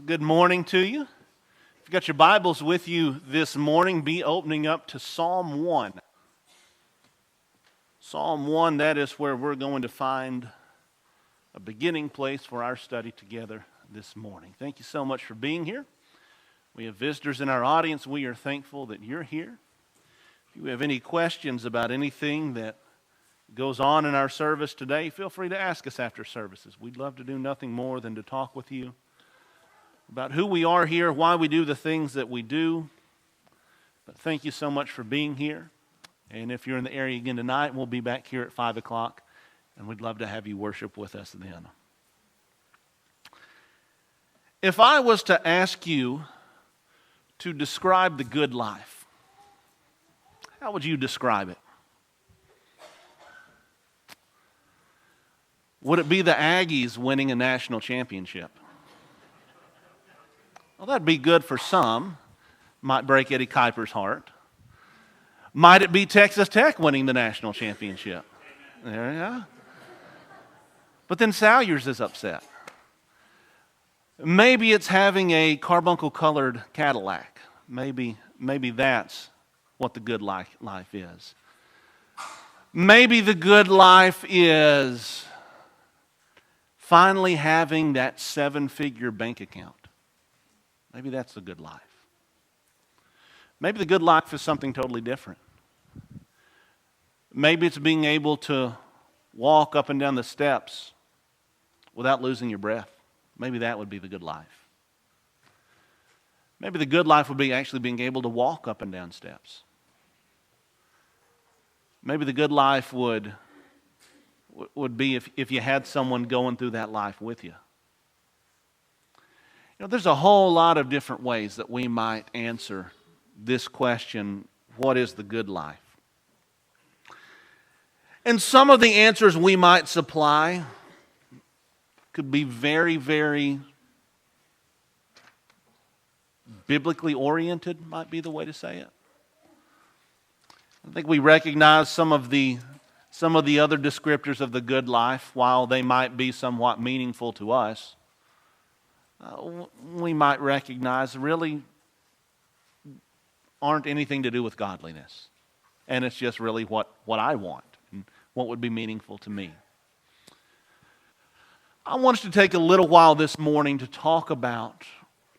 Good morning to you. If you've got your Bibles with you this morning, be opening up to Psalm 1. Psalm 1, that is where we're going to find a beginning place for our study together this morning. Thank you so much for being here. We have visitors in our audience. We are thankful that you're here. If you have any questions about anything that goes on in our service today, feel free to ask us after services. We'd love to do nothing more than to talk with you about who we are here, why we do the things that we do. But thank you so much for being here. And if you're in the area again tonight, we'll be back here at 5 o'clock, and we'd love to have you worship with us then. If I was to ask you to describe the good life, how would you describe it? Would it be the Aggies winning a national championship? Well, that'd be good for some. Might break Eddie Kuiper's heart. Might it be Texas Tech winning the national championship? There you go. But then Salyers is upset. Maybe it's having a carbuncle-colored Cadillac. Maybe that's what the good life is. Maybe the good life is finally having that 7-figure bank account. Maybe that's the good life. Maybe the good life is something totally different. Maybe it's being able to walk up and down the steps without losing your breath. Maybe that would be the good life. Maybe the good life would be actually being able to walk up and down steps. Maybe the good life would be if you had someone going through that life with you. You know, there's a whole lot of different ways that we might answer this question, what is the good life? And some of the answers we might supply could be very, very biblically oriented, might be the way to say it. I think we recognize some of the other descriptors of the good life, while they might be somewhat meaningful to us. We might recognize really aren't anything to do with godliness. And it's just really what I want and what would be meaningful to me. I want us to take a little while this morning to talk about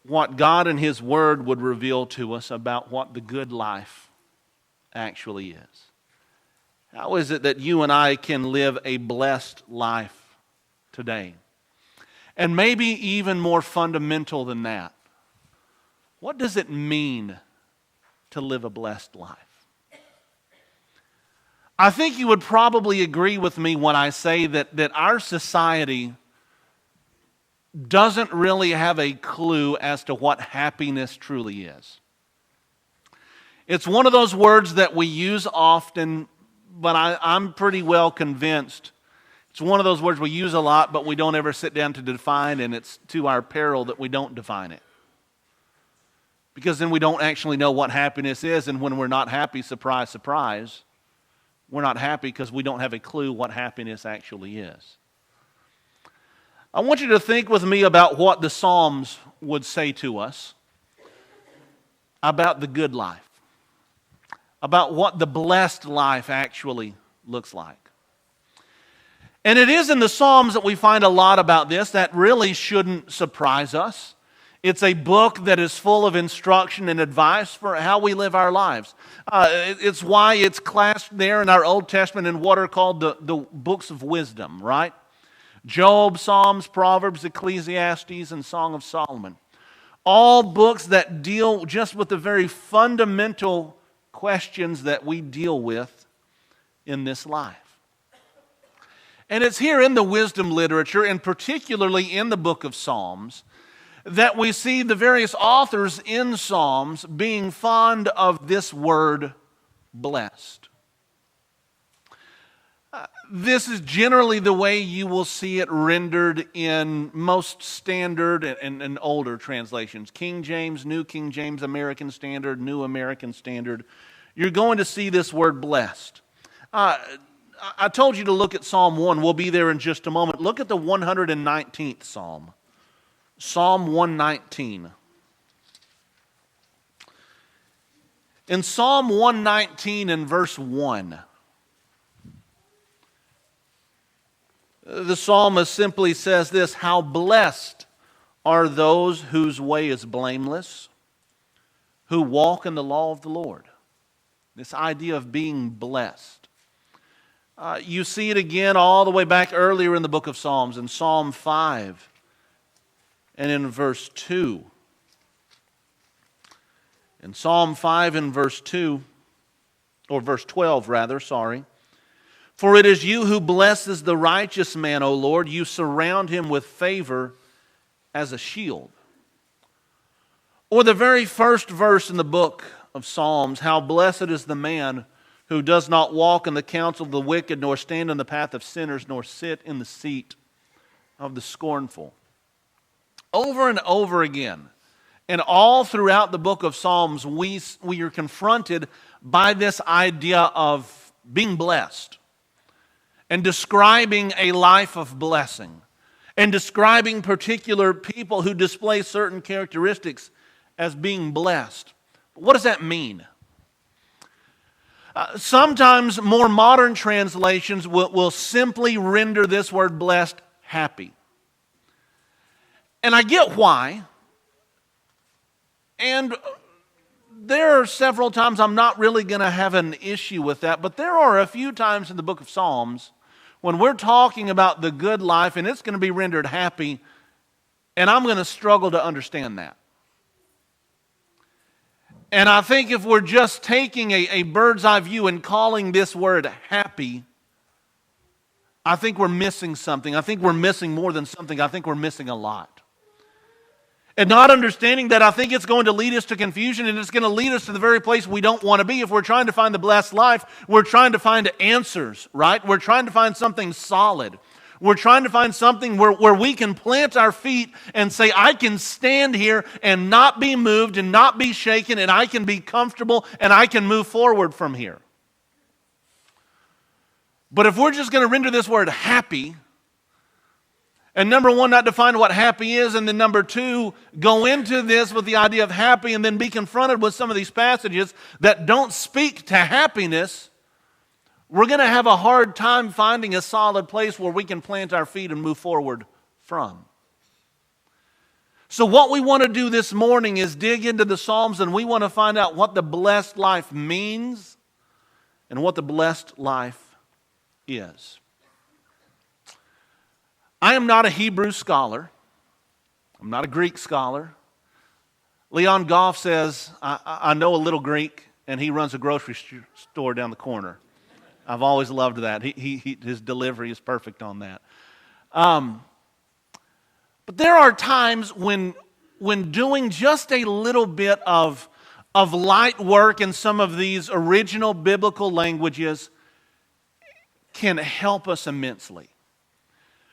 what God and His Word would reveal to us about what the good life actually is. How is it that you and I can live a blessed life today? And maybe even more fundamental than that, what does it mean to live a blessed life? I think you would probably agree with me when I say that our society doesn't really have a clue as to what happiness truly is. It's one of those words that we use often, but I'm pretty well convinced it's one of those words we use a lot, but we don't ever sit down to define, and it's to our peril that we don't define it. Because then we don't actually know what happiness is, and when we're not happy, surprise, surprise, we're not happy because we don't have a clue what happiness actually is. I want you to think with me about what the Psalms would say to us about the good life, about what the blessed life actually looks like. And it is in the Psalms that we find a lot about this. That really shouldn't surprise us. It's a book that is full of instruction and advice for how we live our lives. It's why it's classed there in our Old Testament in what are called the books of wisdom, right? Job, Psalms, Proverbs, Ecclesiastes, and Song of Solomon. All books that deal just with the very fundamental questions that we deal with in this life. And it's here in the wisdom literature, and particularly in the book of Psalms, that we see the various authors in Psalms being fond of this word, blessed. This is generally the way you will see it rendered in most standard and older translations. King James, New King James, American Standard, New American Standard. You're going to see this word blessed. I told you to look at Psalm 1. We'll be there in just a moment. Look at the 119th Psalm. Psalm 119. In Psalm 119 and verse 1, the psalmist simply says this: "How blessed are those whose way is blameless, who walk in the law of the Lord." This idea of being blessed. You see it again all the way back earlier in the book of Psalms, in Psalm 5 and in verse 2. In Psalm 5 and verse 2, or verse 12 rather, sorry. "For it is you who blesses the righteous man, O Lord. You surround him with favor as a shield." Or the very first verse in the book of Psalms: "How blessed is the man who does not walk in the counsel of the wicked, nor stand in the path of sinners, nor sit in the seat of the scornful." Over and over again, and all throughout the book of Psalms, we are confronted by this idea of being blessed and describing a life of blessing and describing particular people who display certain characteristics as being blessed. What does that mean? Sometimes more modern translations will simply render this word blessed happy. And I get why. And there are several times I'm not really going to have an issue with that, but there are a few times in the book of Psalms when we're talking about the good life and it's going to be rendered happy, and I'm going to struggle to understand that. And I think if we're just taking a bird's eye view and calling this word happy, I think we're missing something. I think we're missing more than something. I think we're missing a lot. And not understanding that, I think it's going to lead us to confusion, and it's going to lead us to the very place we don't want to be. If we're trying to find the blessed life, we're trying to find answers, right? We're trying to find something solid. We're trying to find something where we can plant our feet and say, I can stand here and not be moved and not be shaken, and I can be comfortable and I can move forward from here. But if we're just going to render this word happy, and number one, not define what happy is, and then number two, go into this with the idea of happy and then be confronted with some of these passages that don't speak to happiness, we're going to have a hard time finding a solid place where we can plant our feet and move forward from. So what we want to do this morning is dig into the Psalms, and we want to find out what the blessed life means and what the blessed life is. I am not a Hebrew scholar. I'm not a Greek scholar. Leon Goff says, I know a little Greek, and he runs a grocery store down the corner. I've always loved that. His delivery is perfect on that. But there are times when doing just a little bit of light work in some of these original biblical languages can help us immensely.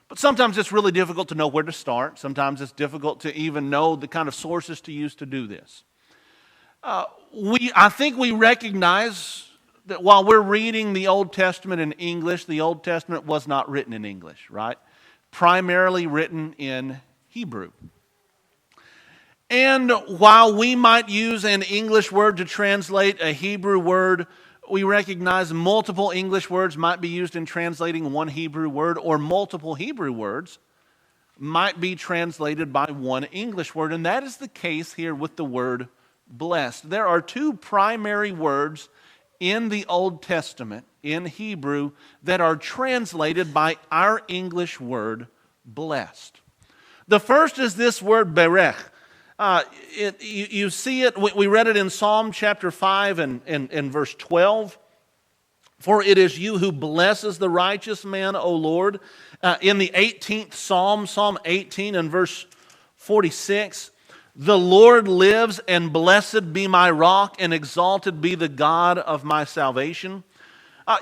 But sometimes it's really difficult to know where to start. Sometimes it's difficult to even know the kind of sources to use to do this. I think we recognize that while we're reading the Old Testament in English, the Old Testament was not written in English, right? Primarily written in Hebrew. And while we might use an English word to translate a Hebrew word, we recognize multiple English words might be used in translating one Hebrew word, or multiple Hebrew words might be translated by one English word. And that is the case here with the word blessed. There are two primary words in the Old Testament, in Hebrew, that are translated by our English word blessed. The first is this word Barek. You see it, we read it in Psalm chapter 5 and verse 12. "For it is you who blesses the righteous man, O Lord." In the 18th Psalm, Psalm 18 and verse 46, "The Lord lives, and blessed be my rock, and exalted be the God of my salvation."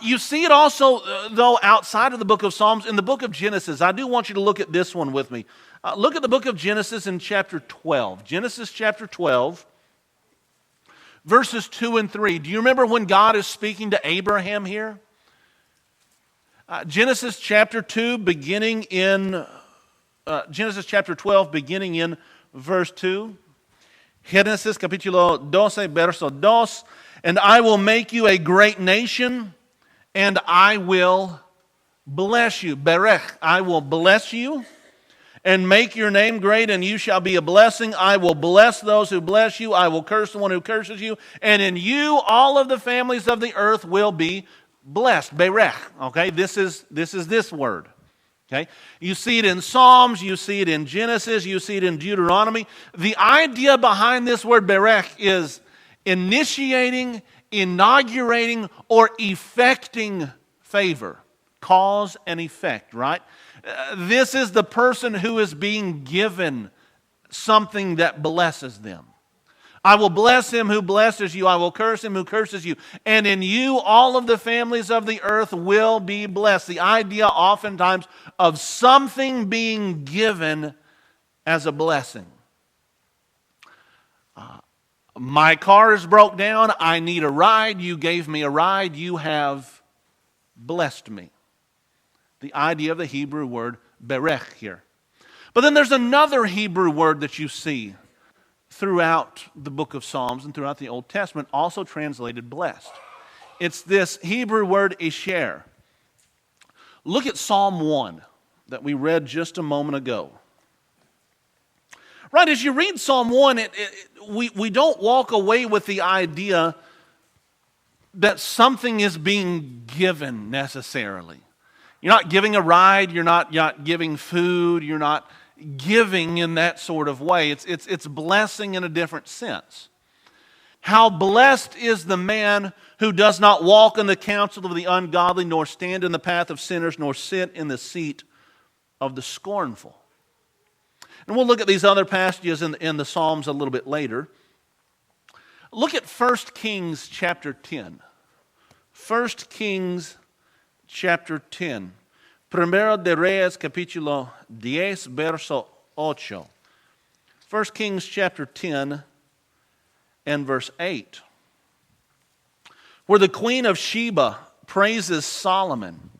You see it also, though, outside of the book of Psalms, in the book of Genesis. I do want you to look at this one with me. Look at the book of Genesis in chapter 12. Genesis chapter 12, verses 2 and 3. Do you remember when God is speaking to Abraham here? Genesis chapter 2, beginning in Genesis chapter 12, beginning in verse 2. Génesis capítulo 12, verso 2. And I will make you a great nation, and I will bless you. Barek, I will bless you and make your name great, and you shall be a blessing. I will bless those who bless you. I will curse the one who curses you. And in you, all of the families of the earth will be blessed. Barek. Okay, this is this word. Okay, you see it in Psalms, you see it in Genesis, you see it in Deuteronomy. The idea behind this word Barek is initiating, inaugurating, or effecting favor. Cause and effect, right? This is the person who is being given something that blesses them. I will bless him who blesses you. I will curse him who curses you. And in you, all of the families of the earth will be blessed. The idea oftentimes of something being given as a blessing. My car is broke down. I need a ride. You gave me a ride. You have blessed me. The idea of the Hebrew word berech here. But then there's another Hebrew word that you see throughout the book of Psalms and throughout the Old Testament, also translated blessed. It's this Hebrew word Esher. Look at Psalm 1 that we read just a moment ago. Right, as you read Psalm 1, we don't walk away with the idea that something is being given necessarily. You're not giving a ride, you're not giving food, you're not giving in that sort of way. It's blessing in a different sense. How blessed is the man who does not walk in the counsel of the ungodly, nor stand in the path of sinners, nor sit in the seat of the scornful. And we'll look at these other passages in the Psalms a little bit later. Look at 1 Kings chapter 10. 1 Kings chapter 10. Primero de Reyes, capítulo 10, verso 8. 1 Kings chapter 10 and verse 8. Where the queen of Sheba praises Solomon.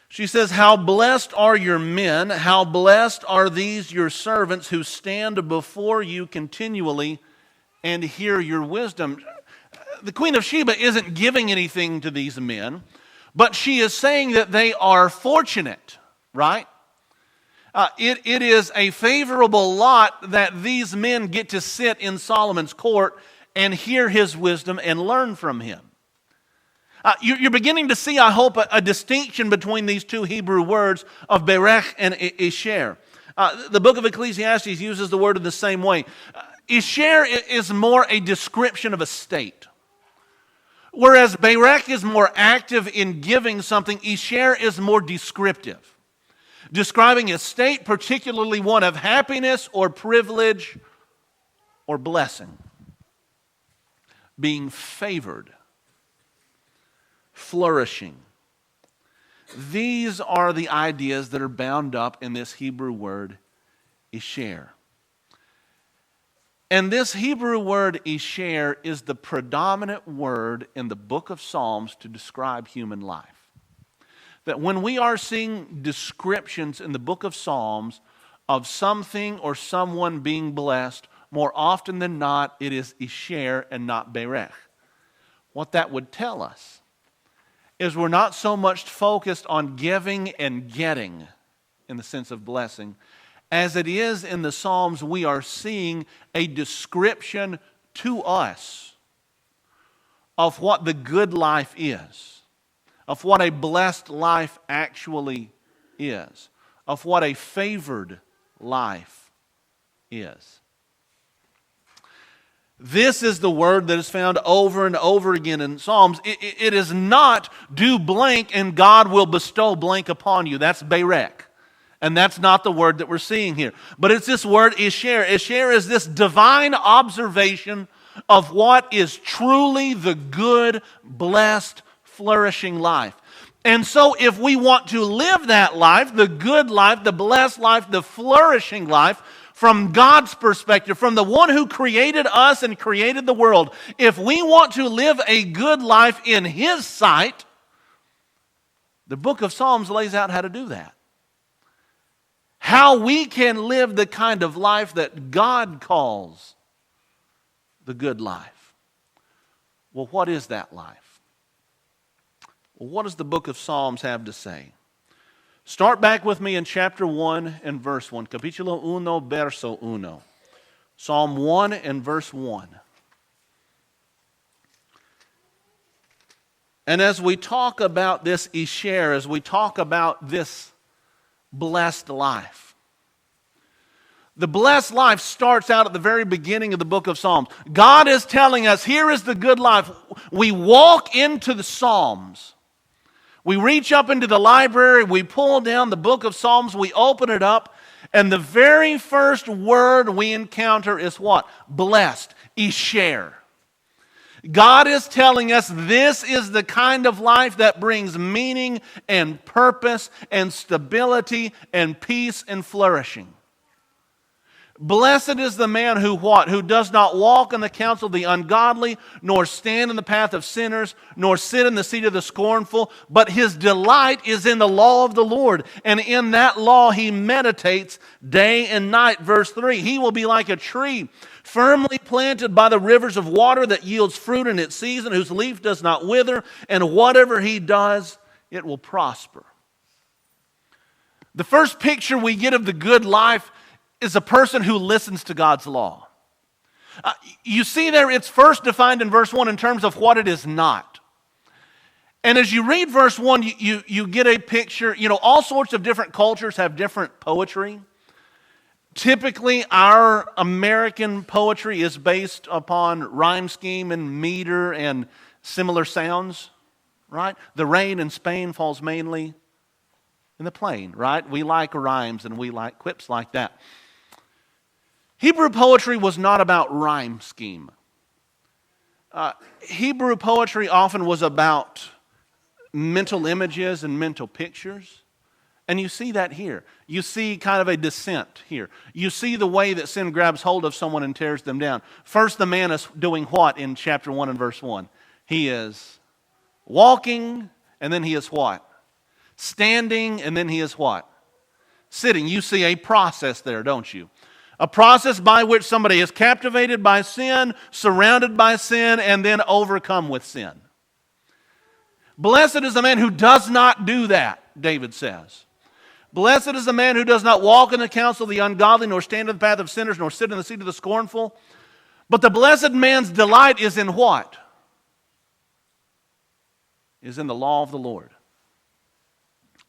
She says, how blessed are your men, how blessed are these your servants who stand before you continually and hear your wisdom. The queen of Sheba isn't giving anything to these men, but she is saying that they are fortunate, right? It is a favorable lot that these men get to sit in Solomon's court and hear his wisdom and learn from him. You're beginning to see, I hope, a distinction between these two Hebrew words of Barek and Esher. The book of Ecclesiastes uses the word in the same way. Esher is more a description of a state. Whereas Barek is more active in giving something, Esher is more descriptive. Describing a state, particularly one of happiness or privilege or blessing. Being favored. Flourishing. These are the ideas that are bound up in this Hebrew word, Esher. And this Hebrew word, Esher, is the predominant word in the book of Psalms to describe human life. That when we are seeing descriptions in the book of Psalms of something or someone being blessed, more often than not, it is Esher and not Barek. What that would tell us is we're not so much focused on giving and getting in the sense of blessing, as it is in the Psalms, we are seeing a description to us of what the good life is, of what a blessed life actually is, of what a favored life is. This is the word that is found over and over again in Psalms. It is not do blank and God will bestow blank upon you. That's Barek. And that's not the word that we're seeing here. But it's this word Esher. Esher is this divine observation of what is truly the good, blessed, flourishing life. And so if we want to live that life, the good life, the blessed life, the flourishing life, from God's perspective, from the one who created us and created the world, if we want to live a good life in His sight, the book of Psalms lays out how to do that. how we can live the kind of life that God calls the good life. Well, what is that life? Well, what does the book of Psalms have to say? Start back with me in chapter 1 and verse 1. Capítulo 1, verso 1. Psalm 1 and verse 1. And as we talk about this Esher, as we talk about this blessed life, the blessed life starts out at the very beginning of the book of Psalms. God is telling us, here is the good life. We walk into the Psalms. We reach up into the library, we pull down the book of Psalms, we open it up, and the very first word we encounter is what? Blessed, Esher. God is telling us this is the kind of life that brings meaning and purpose and stability and peace and flourishing. Blessed is the man who what? Who does not walk in the counsel of the ungodly, nor stand in the path of sinners, nor sit in the seat of the scornful, but his delight is in the law of the Lord, and in that law he meditates day and night. Verse 3, he will be like a tree firmly planted by the rivers of water that yields fruit in its season, whose leaf does not wither, and whatever he does, it will prosper. The first picture we get of the good life is a person who listens to God's law. You see there, it's first defined in verse 1 in terms of what it is not. And as you read verse 1, you get a picture. You know, all sorts of different cultures have different poetry. Typically, our American poetry is based upon rhyme scheme and meter and similar sounds, right? The rain in Spain falls mainly in the plain, right? We like rhymes and we like quips like that. Hebrew poetry was not about rhyme scheme. Hebrew poetry often was about mental images and mental pictures. And you see that here. You see kind of a descent here. You see the way that sin grabs hold of someone and tears them down. First, the man is doing what in chapter 1 and verse 1? He is walking, and then he is what? Standing, and then he is what? Sitting. You see a process there, don't you? A process by which somebody is captivated by sin, surrounded by sin, and then overcome with sin. Blessed is the man who does not do that, David says. Blessed is the man who does not walk in the counsel of the ungodly, nor stand in the path of sinners, nor sit in the seat of the scornful. But the blessed man's delight is in what? Is in the law of the Lord.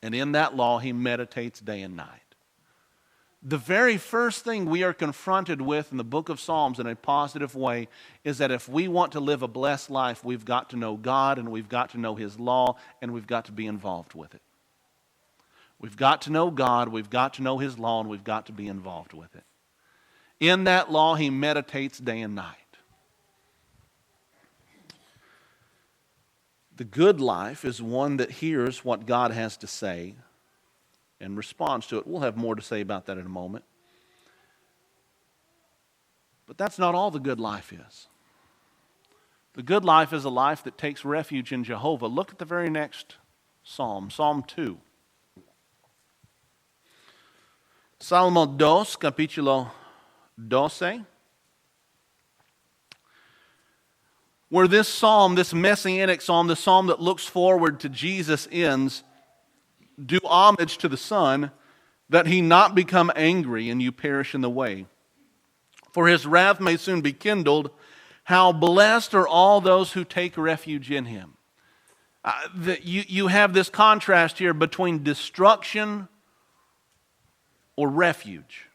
And in that law he meditates day and night. The very first thing we are confronted with in the book of Psalms in a positive way is that if we want to live a blessed life, we've got to know God and we've got to know His law and we've got to be involved with it. We've got to know God, we've got to know His law, and we've got to be involved with it. In that law, he meditates day and night. The good life is one that hears what God has to say and responds to it. We'll have more to say about that in a moment. But that's not all the good life is. The good life is a life that takes refuge in Jehovah. Look at the very next psalm, Psalm 2. Salmo 2, capítulo 12. Where this psalm, this messianic psalm, the psalm that looks forward to Jesus ends, do homage to the Son, that he not become angry and you perish in the way. For his wrath may soon be kindled. How blessed are all those who take refuge in him. You have this contrast here between destruction or refuge.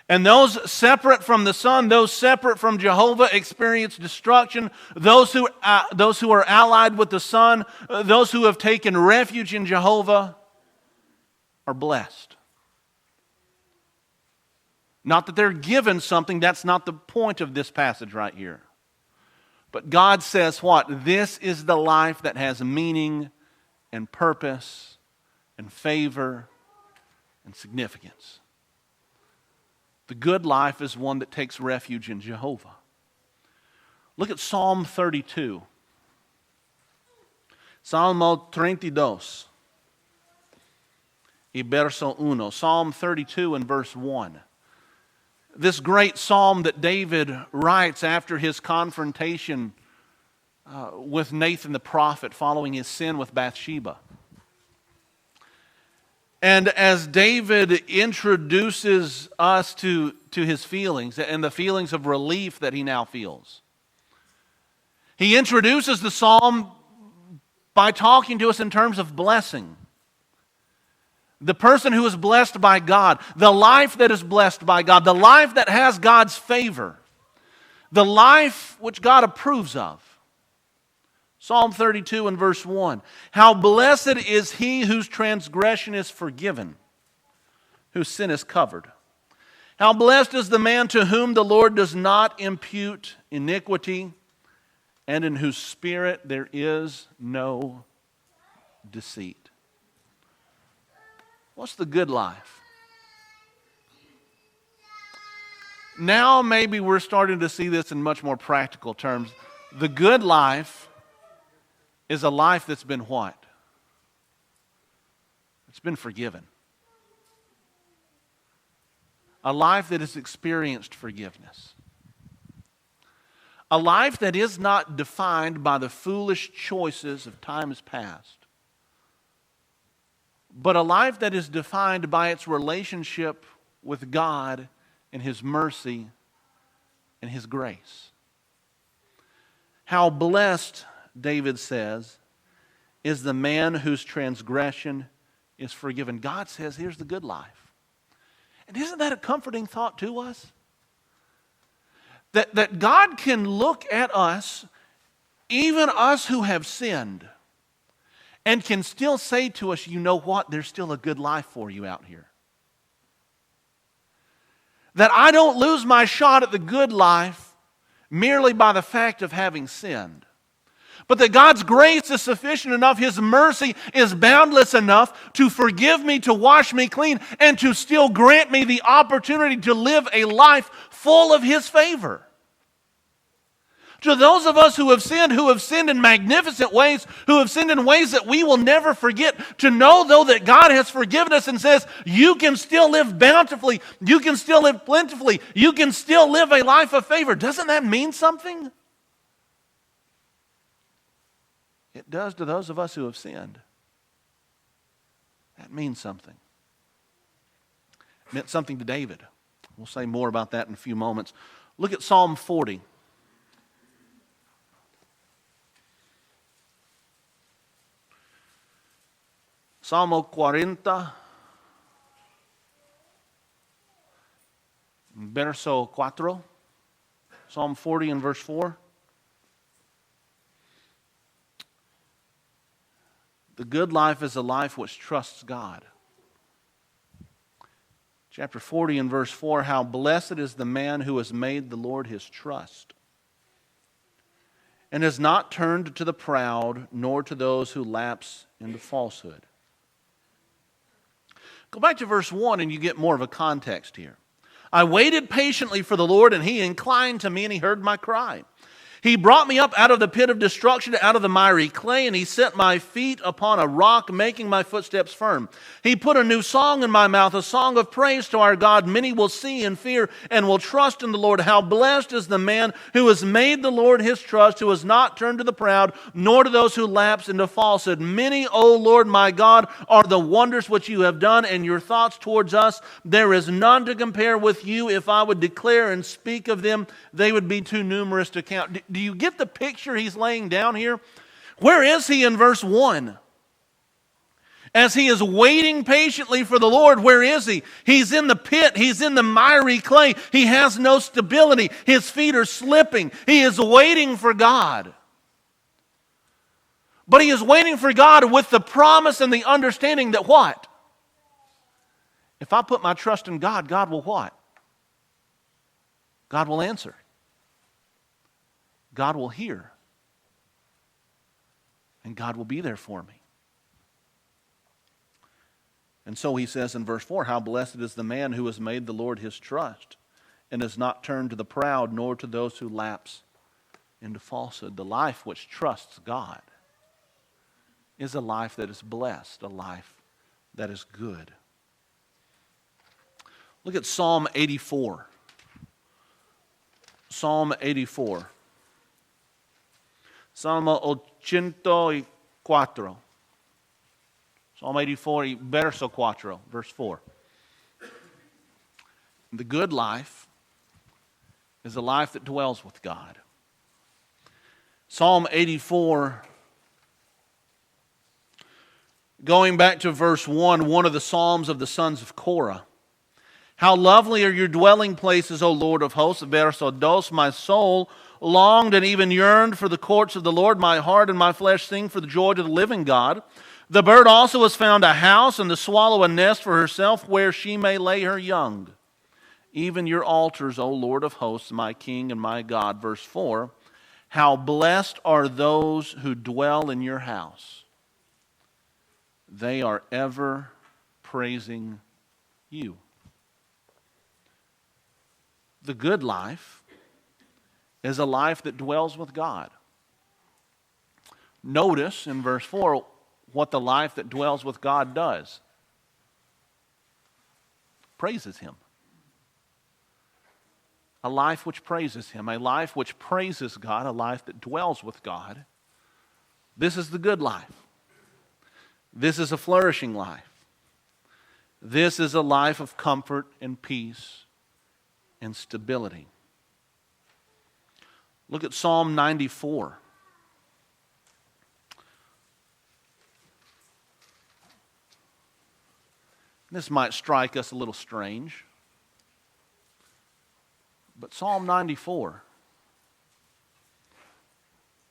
And those separate from the Son, those separate from Jehovah, experience destruction. Those who are allied with the Son, those who have taken refuge in Jehovah, are blessed. Not that they're given something, that's not the point of this passage right here. But God says what? This is the life that has meaning and purpose and favor and significance. The good life is one that takes refuge in Jehovah. Look at Psalm 32. Salmo 32. y verso 1. Psalm 32 and verse 1. This great psalm that David writes after his confrontation with Nathan the prophet following his sin with Bathsheba. And as David introduces us to his feelings and the feelings of relief that he now feels, he introduces the psalm by talking to us in terms of blessing. The person who is blessed by God, the life that is blessed by God, the life that has God's favor, the life which God approves of. Psalm 32 and verse 1. How blessed is he whose transgression is forgiven, whose sin is covered. How blessed is the man to whom the Lord does not impute iniquity, and in whose spirit there is no deceit. What's the good life? Now maybe we're starting to see this in much more practical terms. The good life is a life that's been what? It's been forgiven. A life that has experienced forgiveness. A life that is not defined by the foolish choices of times past, but a life that is defined by its relationship with God and His mercy and His grace. How blessed, David says, is the man whose transgression is forgiven. God says, here's the good life. And isn't that a comforting thought to us? That God can look at us, even us who have sinned, and can still say to us, you know what, there's still a good life for you out here. That I don't lose my shot at the good life merely by the fact of having sinned. But that God's grace is sufficient enough, His mercy is boundless enough to forgive me, to wash me clean, and to still grant me the opportunity to live a life full of His favor. To those of us who have sinned in magnificent ways, who have sinned in ways that we will never forget, to know, though, that God has forgiven us and says, you can still live bountifully, you can still live plentifully, you can still live a life of favor. Doesn't that mean something? It does to those of us who have sinned. That means something. It meant something to David. We'll say more about that in a few moments. Look at Psalm 40. Salmo 40, verso 4. Psalm 40 and verse 4. The good life is a life which trusts God. Chapter 40 and verse 4, how blessed is the man who has made the Lord his trust, and has not turned to the proud, nor to those who lapse into falsehood. Go back to verse 1 and you get more of a context here. I waited patiently for the Lord, and He inclined to me, and He heard my cry. He brought me up out of the pit of destruction, out of the miry clay, and He set my feet upon a rock, making my footsteps firm. He put a new song in my mouth, a song of praise to our God. Many will see and fear and will trust in the Lord. How blessed is the man who has made the Lord his trust, who has not turned to the proud, nor to those who lapse into falsehood. Many, O Lord my God, are the wonders which you have done, and your thoughts towards us. There is none to compare with you. If I would declare and speak of them, they would be too numerous to count. Do you get the picture he's laying down here? Where is he in verse 1? As he is waiting patiently for the Lord, where is he? He's in the pit. He's in the miry clay. He has no stability. His feet are slipping. He is waiting for God. But he is waiting for God with the promise and the understanding that what? If I put my trust in God, God will what? God will answer. God will hear. And God will be there for me. And so he says in verse 4, how blessed is the man who has made the Lord his trust, and has not turned to the proud, nor to those who lapse into falsehood. The life which trusts God is a life that is blessed, a life that is good. Look at Psalm 84. Psalm 84. Salmo 104. Psalm 84, verso 4, verse 4. The good life is a life that dwells with God. Psalm 84, going back to verse 1, one of the Psalms of the sons of Korah. How lovely are your dwelling places, O Lord of hosts. Verso 2, my soul longed and even yearned for the courts of the Lord. My heart and my flesh sing for the joy to the living God. The bird also has found a house, and the swallow a nest for herself, where she may lay her young. Even your altars, O Lord of hosts, my King and my God. Verse 4, how blessed are those who dwell in your house. They are ever praising you. The good life is a life that dwells with God. Notice in verse 4 what the life that dwells with God does. Praises Him. A life which praises Him, a life which praises God, a life that dwells with God. This is the good life. This is a flourishing life. This is a life of comfort and peace and stability. Look at Psalm 94. This might strike us a little strange. But Psalm 94,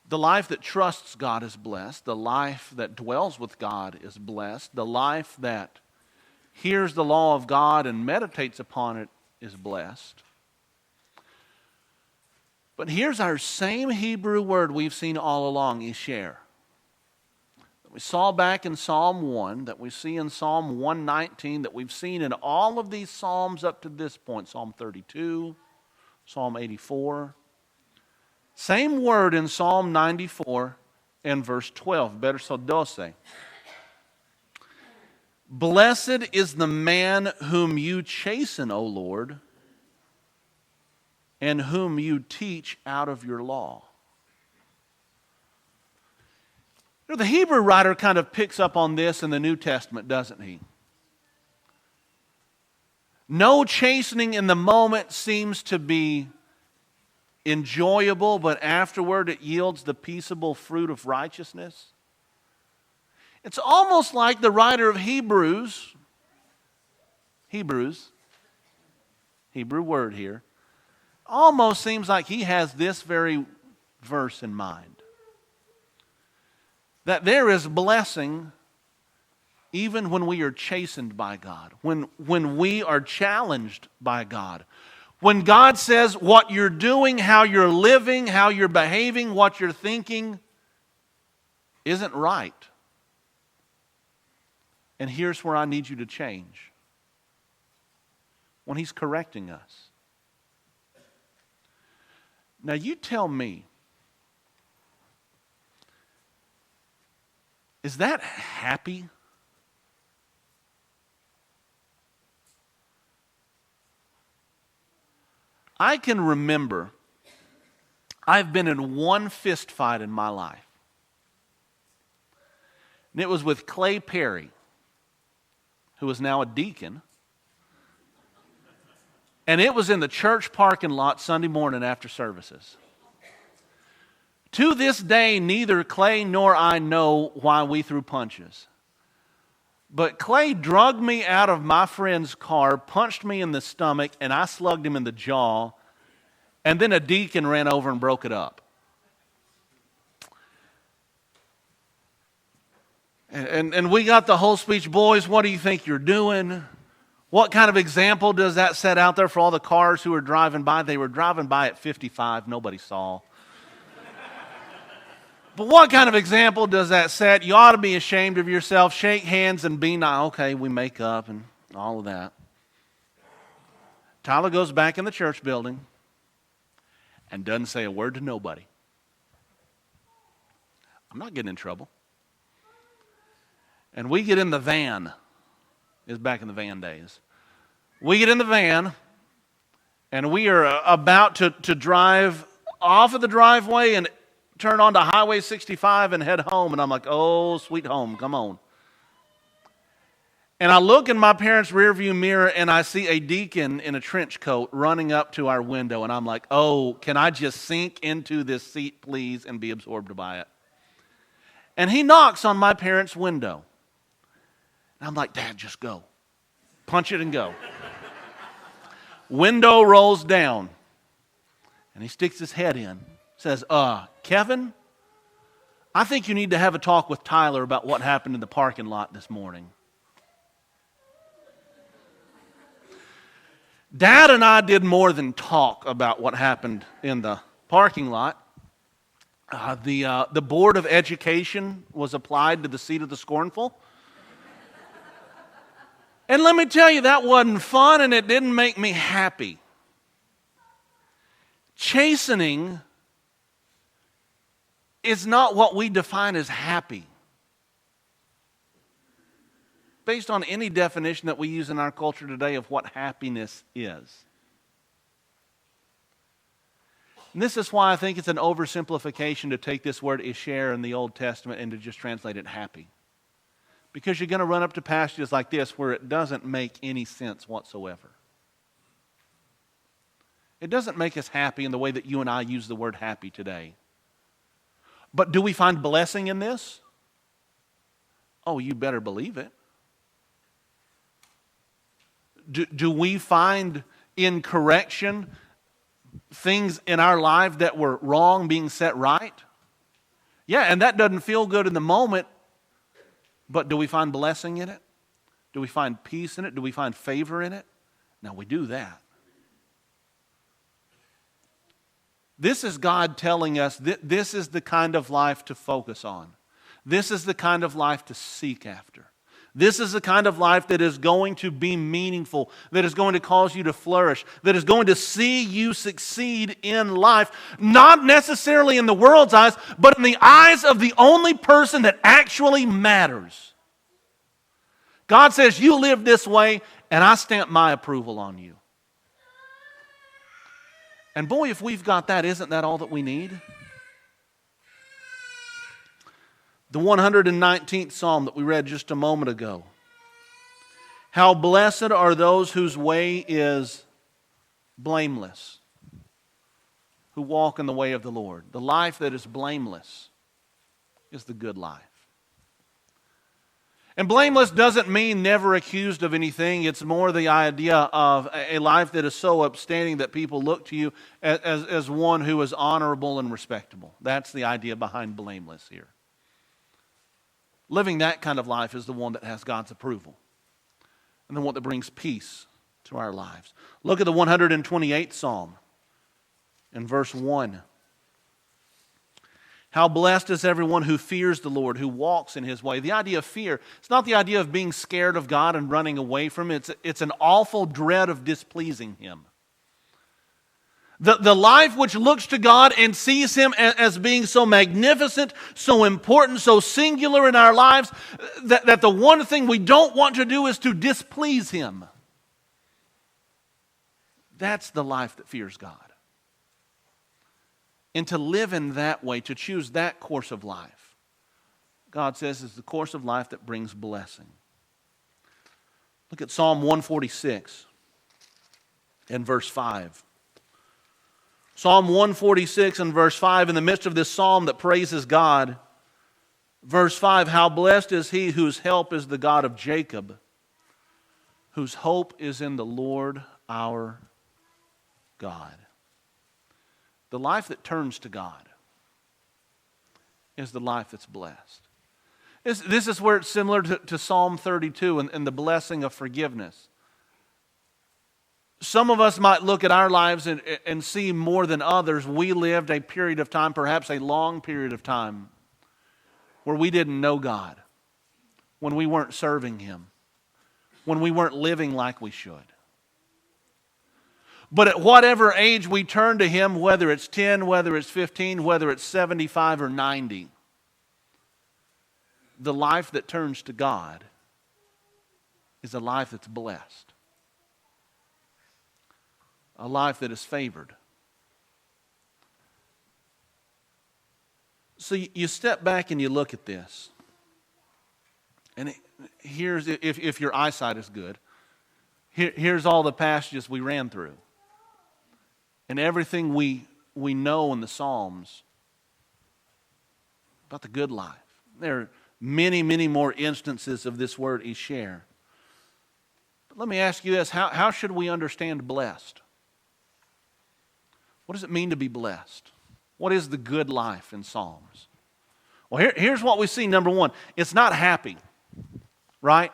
the life that trusts God is blessed. The life that dwells with God is blessed. The life that hears the law of God and meditates upon it is blessed. But here's our same Hebrew word we've seen all along, Esher. That we saw back in Psalm 1, that we see in Psalm 119, that we've seen in all of these Psalms up to this point, Psalm 32, Psalm 84. Same word in Psalm 94 and verse 12, verso 12. Blessed is the man whom you chasten, O Lord, and whom you teach out of your law. You know, the Hebrew writer kind of picks up on this in the New Testament, doesn't he? No chastening in the moment seems to be enjoyable, but afterward it yields the peaceable fruit of righteousness. It's almost like the writer of Hebrews, Hebrew word here, almost seems like he has this very verse in mind. That there is blessing even when we are chastened by God, when we are challenged by God. When God says what you're doing, how you're living, how you're behaving, what you're thinking isn't right. And here's where I need you to change. When He's correcting us. Now you tell me, is that happy? I can remember I've been in one fist fight in my life. And it was with Clay Perry, who is now a deacon. And it was in the church parking lot Sunday morning after services. To this day, neither Clay nor I know why we threw punches. But Clay drugged me out of my friend's car, punched me in the stomach, and I slugged him in the jaw. And then a deacon ran over and broke it up. And we got the whole speech, boys, what do you think you're doing? What kind of example does that set out there for all the cars who were driving by? They were driving by at 55, nobody saw. But what kind of example does that set? You ought to be ashamed of yourself, shake hands and be nice. Okay, we make up and all of that. Tyler goes back in the church building and doesn't say a word to nobody. I'm not getting in trouble. And we get in the van. It was back in the van days. We get in the van, and we are about to drive off of the driveway and turn onto Highway 65 and head home. And I'm like, oh, sweet home, come on. And I look in my parents' rearview mirror, and I see a deacon in a trench coat running up to our window. And I'm like, oh, can I just sink into this seat, please, and be absorbed by it? And he knocks on my parents' window. And I'm like, Dad, just go. Punch it and go. Window rolls down. And he sticks his head in. Says, Kevin, I think you need to have a talk with Tyler about what happened in the parking lot this morning. Dad and I did more than talk about what happened in the parking lot. The Board of Education was applied to the seat of the scornful. And let me tell you, that wasn't fun, and it didn't make me happy. Chastening is not what we define as happy, based on any definition that we use in our culture today of what happiness is. And this is why I think it's an oversimplification to take this word Esher in the Old Testament and to just translate it happy. Because you're going to run up to passages like this where it doesn't make any sense whatsoever. It doesn't make us happy in the way that you and I use the word happy today. But do we find blessing in this? Oh, you better believe it. Do we find in correction things in our life that were wrong being set right? Yeah, and that doesn't feel good in the moment, but do we find blessing in it? Do we find peace in it? Do we find favor in it? No, we do that. This is God telling us that this is the kind of life to focus on. This is the kind of life to seek after. This is the kind of life that is going to be meaningful, that is going to cause you to flourish, that is going to see you succeed in life, not necessarily in the world's eyes, but in the eyes of the only person that actually matters. God says, you live this way, and I stamp my approval on you. And boy, if we've got that, isn't that all that we need? The 119th Psalm that we read just a moment ago. How blessed are those whose way is blameless, who walk in the way of the Lord. The life that is blameless is the good life. And blameless doesn't mean never accused of anything. It's more the idea of a life that is so upstanding that people look to you as one who is honorable and respectable. That's the idea behind blameless here. Living that kind of life is the one that has God's approval and the one that brings peace to our lives. Look at the 128th Psalm in verse 1. How blessed is everyone who fears the Lord, who walks in His way. The idea of fear, it's not the idea of being scared of God and running away from Him. It's an awful dread of displeasing Him. The life which looks to God and sees Him as being so magnificent, so important, so singular in our lives, that the one thing we don't want to do is to displease Him. That's the life that fears God. And to live in that way, to choose that course of life, God says is the course of life that brings blessing. Look at Psalm 146 and verse 5. Psalm 146 and verse 5, in the midst of this psalm that praises God, verse 5, how blessed is he whose help is the God of Jacob, whose hope is in the Lord our God. The life that turns to God is the life that's blessed. This is where it's similar to Psalm 32 and the blessing of forgiveness. Some of us might look at our lives and see more than others. We lived a period of time, perhaps a long period of time, where we didn't know God, when we weren't serving Him, when we weren't living like we should. But at whatever age we turn to Him, whether it's 10, whether it's 15, whether it's 75 or 90, the life that turns to God is a life that's blessed. a life that is favored. So you step back and you look at this. And here's, if your eyesight is good, here's all the passages we ran through. And everything we know in the Psalms about the good life. There are many, many more instances of this word Esher. But let me ask you this, how should we understand blessed? What does it mean to be blessed? What is the good life in Psalms? Well, here's what we see. Number one, it's not happy, right?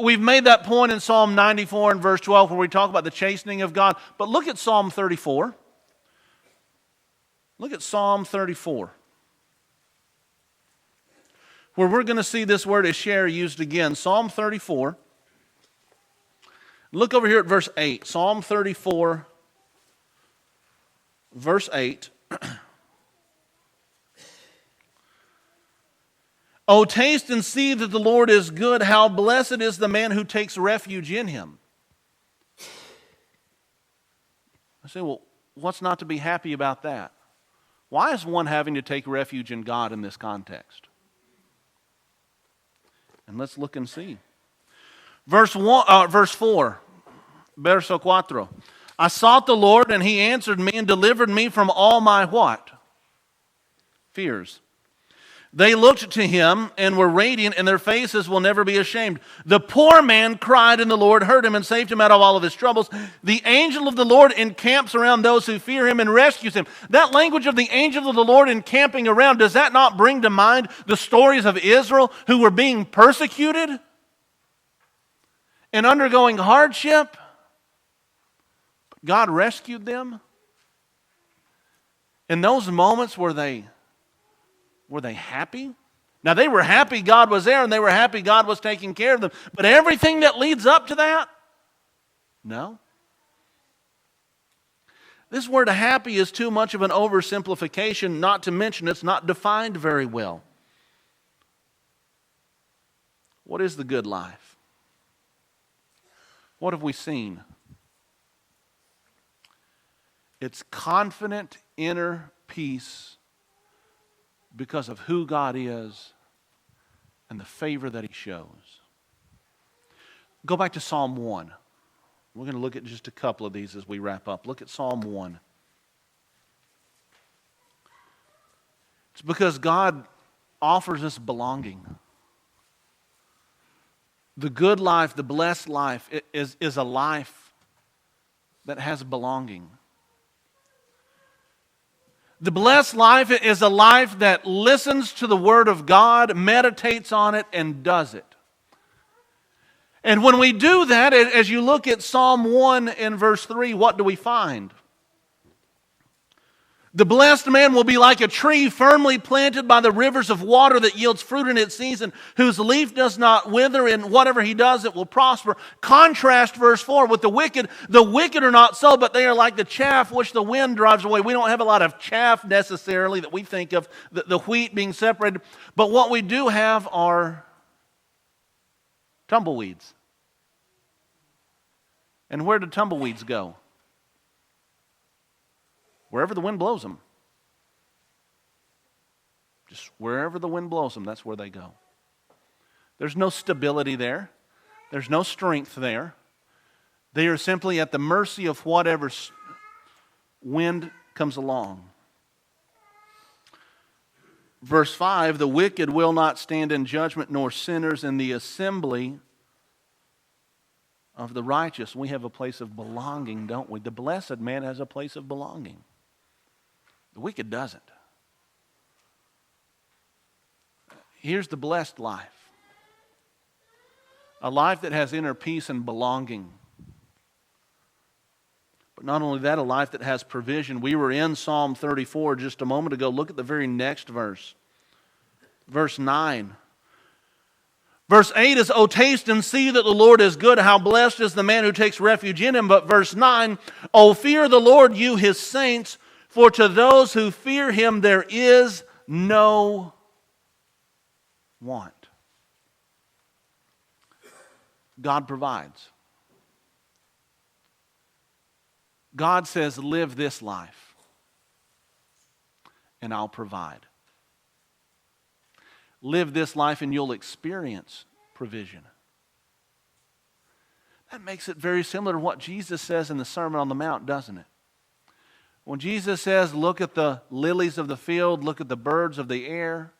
We've made that point in Psalm 94 and verse 12 where we talk about the chastening of God. But look at Psalm 34. Look at Psalm 34. Where we're going to see this word Esher used again. Psalm 34. Look over here at verse 8. Psalm 34, verse 8. Oh, taste and see that the Lord is good. How blessed is the man who takes refuge in him. I say, well, what's not to be happy about that? Why is one having to take refuge in God in this context? And let's look and see. Verse 4, verso 4. I sought the Lord, and he answered me and delivered me from all my what? Fears. They looked to him and were radiant, and their faces will never be ashamed. The poor man cried, and the Lord heard him and saved him out of all of his troubles. The angel of the Lord encamps around those who fear him and rescues him. That language of the angel of the Lord encamping around, does that not bring to mind the stories of Israel who were being persecuted and undergoing hardship? God rescued them. In those moments, were they happy? Now, they were happy God was there, and they were happy God was taking care of them. But everything that leads up to that? No. This word happy is too much of an oversimplification, not to mention it's not defined very well. What is the good life? What have we seen? It's confident inner peace because of who God is and the favor that he shows. Go back to Psalm 1. We're going to look at just a couple of these as we wrap up. Look at Psalm 1. It's because God offers us belonging. The good life, the blessed life, is a life that has belonging. The blessed life is a life that listens to the Word of God, meditates on it, and does it. And when we do that, as you look at Psalm 1 and verse 3, what do we find? The blessed man will be like a tree firmly planted by the rivers of water that yields fruit in its season, whose leaf does not wither, and whatever he does, it will prosper. Contrast verse 4 with the wicked. The wicked are not so, but they are like the chaff which the wind drives away. We don't have a lot of chaff necessarily that we think of, the wheat being separated. But what we do have are tumbleweeds. And where do tumbleweeds go? Wherever the wind blows them. Just wherever the wind blows them, that's where they go. There's no stability there. There's no strength there. They are simply at the mercy of whatever wind comes along. Verse 5, the wicked will not stand in judgment, nor sinners in the assembly of the righteous. We have a place of belonging, don't we? The blessed man has a place of belonging. The wicked doesn't. Here's the blessed life. A life that has inner peace and belonging. But not only that, a life that has provision. We were in Psalm 34 just a moment ago. Look at the very next verse. Verse 9. Verse 8 is, oh, taste and see that the Lord is good. How blessed is the man who takes refuge in him. But verse 9, oh, fear the Lord, you his saints, for to those who fear him there is no want. God provides. God says, live this life, and I'll provide. Live this life and you'll experience provision. That makes it very similar to what Jesus says in the Sermon on the Mount, doesn't it? When Jesus says, look at the lilies of the field, look at the birds of the air,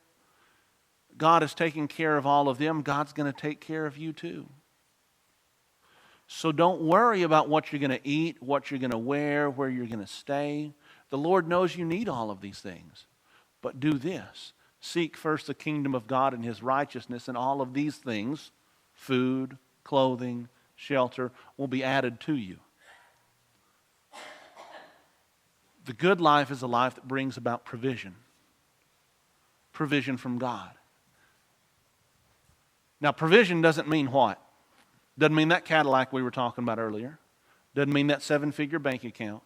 God is taking care of all of them. God's going to take care of you too. So don't worry about what you're going to eat, what you're going to wear, where you're going to stay. The Lord knows you need all of these things. But do this. Seek first the kingdom of God and His righteousness, and all of these things, food, clothing, shelter, will be added to you. The good life is a life that brings about provision. Provision from God. Now, provision doesn't mean what? Doesn't mean that Cadillac we were talking about earlier. Doesn't mean that 7-figure bank account.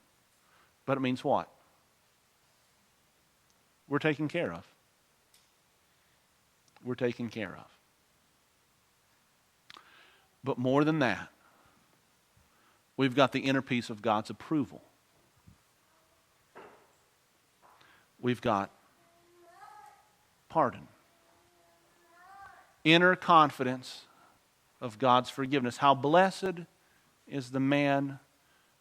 But it means what? We're taken care of. We're taken care of. But more than that, we've got the inner peace of God's approval. We've got pardon. Inner confidence of God's forgiveness. How blessed is the man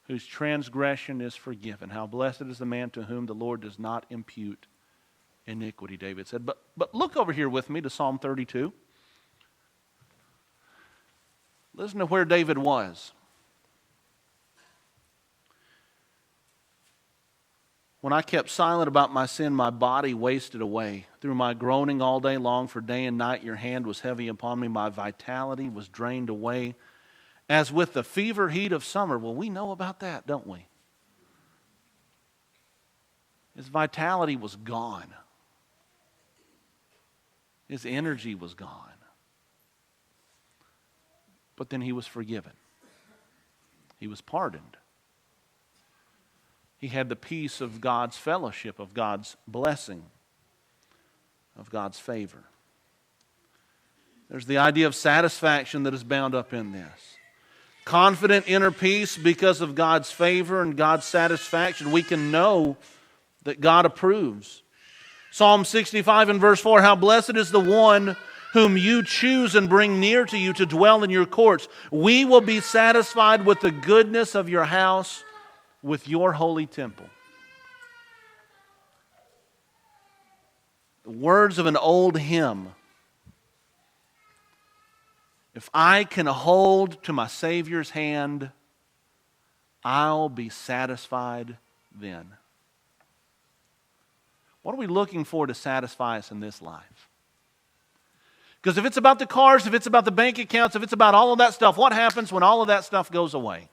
whose transgression is forgiven. How blessed is the man to whom the Lord does not impute iniquity, David said. But look over here with me to Psalm 32. Listen to where David was. When I kept silent about my sin, my body wasted away. Through my groaning all day long, for day and night your hand was heavy upon me. My vitality was drained away as with the fever heat of summer. Well, we know about that, don't we? His vitality was gone. His energy was gone. But then he was forgiven. He was pardoned. He had the peace of God's fellowship, of God's blessing, of God's favor. There's the idea of satisfaction that is bound up in this. Confident inner peace because of God's favor and God's satisfaction. We can know that God approves. Psalm 65 and verse 4, how blessed is the one whom you choose and bring near to you to dwell in your courts. We will be satisfied with the goodness of your house, with your holy temple. The words of an old hymn. If I can hold to my Savior's hand, I'll be satisfied then. What are we looking for to satisfy us in this life? Because if it's about the cars, if it's about the bank accounts, if it's about all of that stuff, what happens when all of that stuff goes away?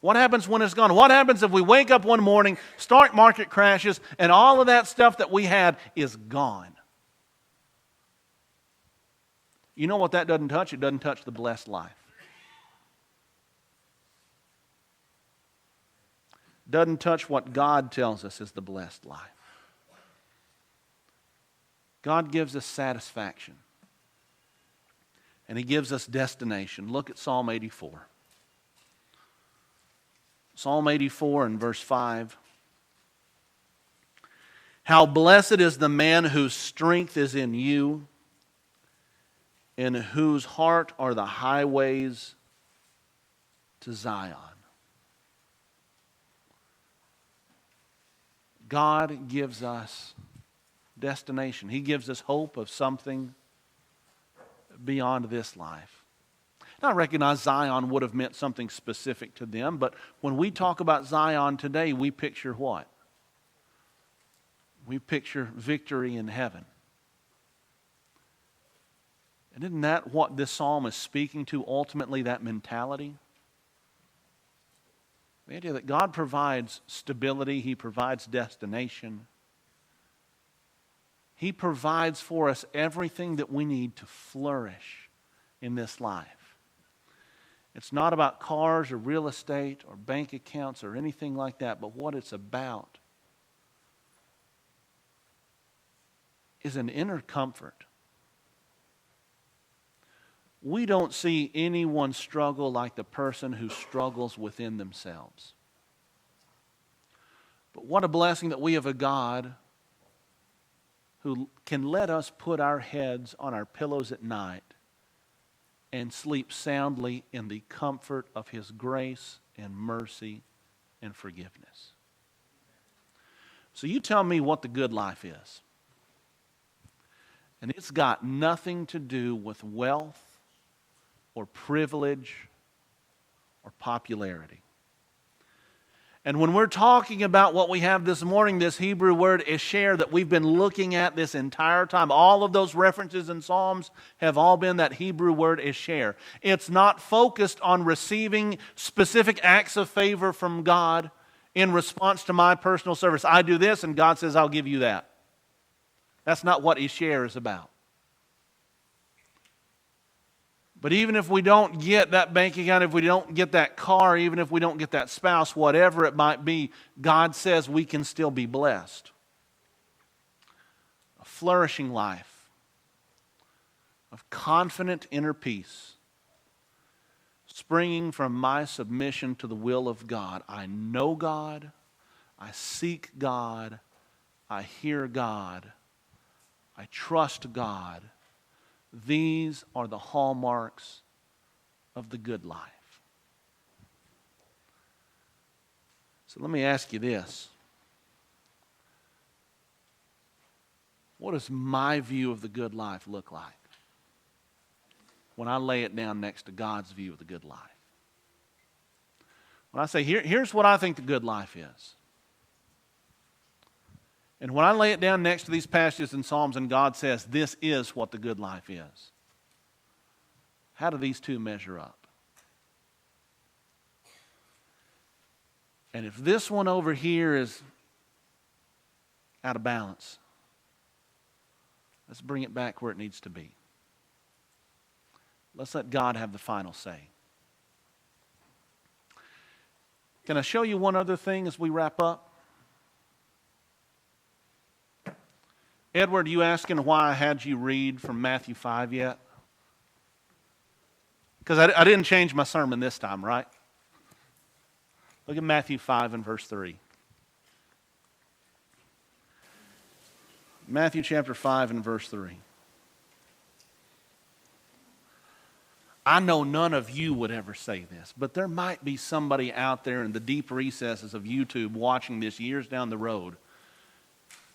What happens when it's gone? What happens if we wake up one morning, stock market crashes, and all of that stuff that we had is gone? You know what that doesn't touch? It doesn't touch the blessed life. Doesn't touch what God tells us is the blessed life. God gives us satisfaction. And He gives us destination. Look at Psalm 84. Psalm 84 and verse 5. How blessed is the man whose strength is in you, in whose heart are the highways to Zion. God gives us destination. He gives us hope of something beyond this life. Now, I recognize Zion would have meant something specific to them, but when we talk about Zion today, we picture what? We picture victory in heaven. And isn't that what this psalm is speaking to, ultimately, that mentality? The idea that God provides stability, He provides destination. He provides for us everything that we need to flourish in this life. It's not about cars or real estate or bank accounts or anything like that, but what it's about is an inner comfort. we don't see anyone struggle like the person who struggles within themselves. But what a blessing that we have a God who can let us put our heads on our pillows at night and sleep soundly in the comfort of His grace and mercy and forgiveness. So you tell me what the good life is. And it's got nothing to do with wealth or privilege or popularity. And when we're talking about what we have this morning, this Hebrew word Esher that we've been looking at this entire time, all of those references in Psalms have all been that Hebrew word Esher. It's not focused on receiving specific acts of favor from God in response to my personal service. I do this and God says, I'll give you that. That's not what Esher is about. But even if we don't get that bank account, if we don't get that car, even if we don't get that spouse, whatever it might be, God says we can still be blessed. A flourishing life of confident inner peace, springing from my submission to the will of God. I know God, I seek God, I hear God, I trust God. These are the hallmarks of the good life. So let me ask you this. What does my view of the good life look like when I lay it down next to God's view of the good life? When I say, here's what I think the good life is. And when I lay it down next to these passages in Psalms and God says, this is what the good life is, how do these two measure up? And if this one over here is out of balance, let's bring it back where it needs to be. Let's let God have the final say. Can I show you one other thing as we wrap up? Edward, you asking why I had you read from Matthew 5 yet? Because I didn't change my sermon this time, right? Look at Matthew 5 and verse 3. Matthew chapter 5 and verse 3. I know none of you would ever say this, but there might be somebody out there in the deep recesses of YouTube watching this years down the road.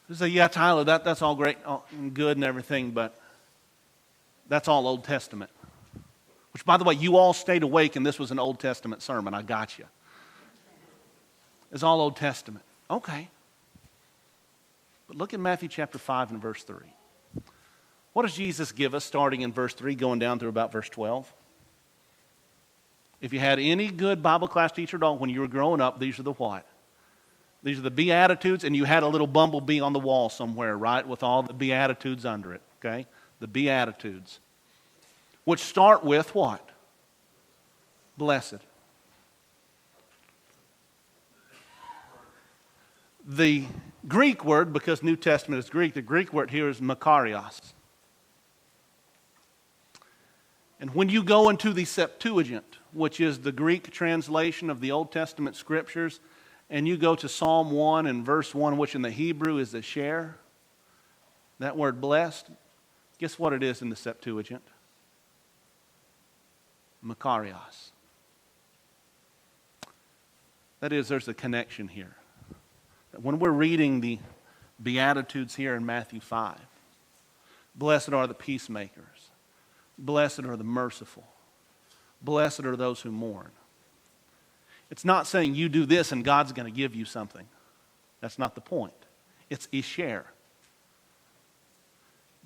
You say, yeah, Tyler, that's all great and good and everything, but that's all Old Testament. Which, by the way, you all stayed awake and this was an Old Testament sermon. I got you. It's all Old Testament. Okay. But look at Matthew chapter 5 and verse 3. What does Jesus give us starting in verse 3 going down through about verse 12? If you had any good Bible class teacher at all when you were growing up, these are the what? These are the Beatitudes, and you had a little bumblebee on the wall somewhere, right, with all the Beatitudes under it, okay? The Beatitudes, which start with what? Blessed. The Greek word, because New Testament is Greek, the Greek word here is makarios. And when you go into the Septuagint, which is the Greek translation of the Old Testament scriptures, and you go to Psalm 1 and verse 1, which in the Hebrew is Esher, that word blessed, guess what it is in the Septuagint? Makarios. That is, there's a connection here. When we're reading the Beatitudes here in Matthew 5, blessed are the peacemakers, blessed are the merciful, blessed are those who mourn. It's not saying you do this and God's going to give you something. That's not the point. It's Esher.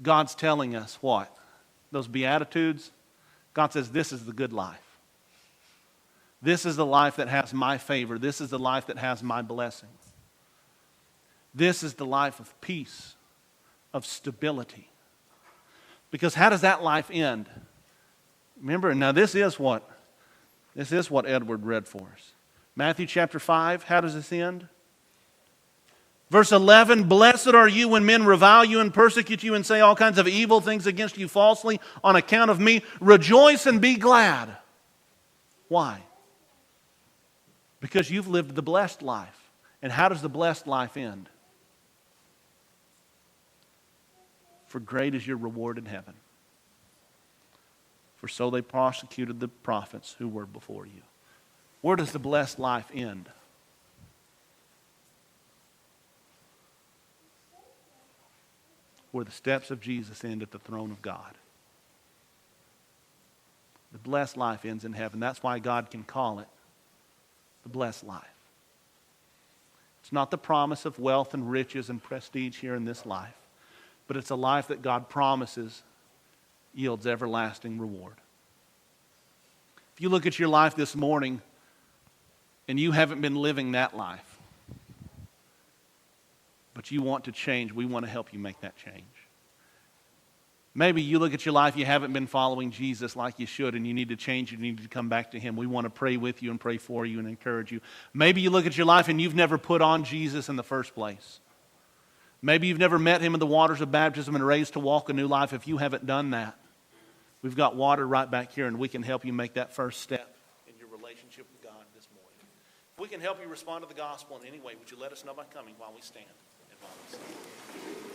God's telling us what? Those Beatitudes, God says this is the good life. This is the life that has my favor. This is the life that has my blessing. This is the life of peace, of stability. Because how does that life end? Remember, now this is what Edward read for us. Matthew chapter 5, how does this end? Verse 11, blessed are you when men revile you and persecute you and say all kinds of evil things against you falsely on account of me. Rejoice and be glad. Why? Because you've lived the blessed life. And how does the blessed life end? For great is your reward in heaven. For so they prosecuted the prophets who were before you. Where does the blessed life end? Where the steps of Jesus end at the throne of God. The blessed life ends in heaven. That's why God can call it the blessed life. It's not the promise of wealth and riches and prestige here in this life, but it's a life that God promises yields everlasting reward. If you look at your life this morning and you haven't been living that life, but you want to change, we want to help you make that change. Maybe you look at your life, you haven't been following Jesus like you should, and you need to change, you need to come back to Him. We want to pray with you and pray for you and encourage you. Maybe you look at your life and you've never put on Jesus in the first place. Maybe you've never met Him in the waters of baptism and raised to walk a new life. If you haven't done that, we've got water right back here, and we can help you make that first step in your relationship with God this morning. If we can help you respond to the gospel in any way, would you let us know by coming while we stand and while we sing?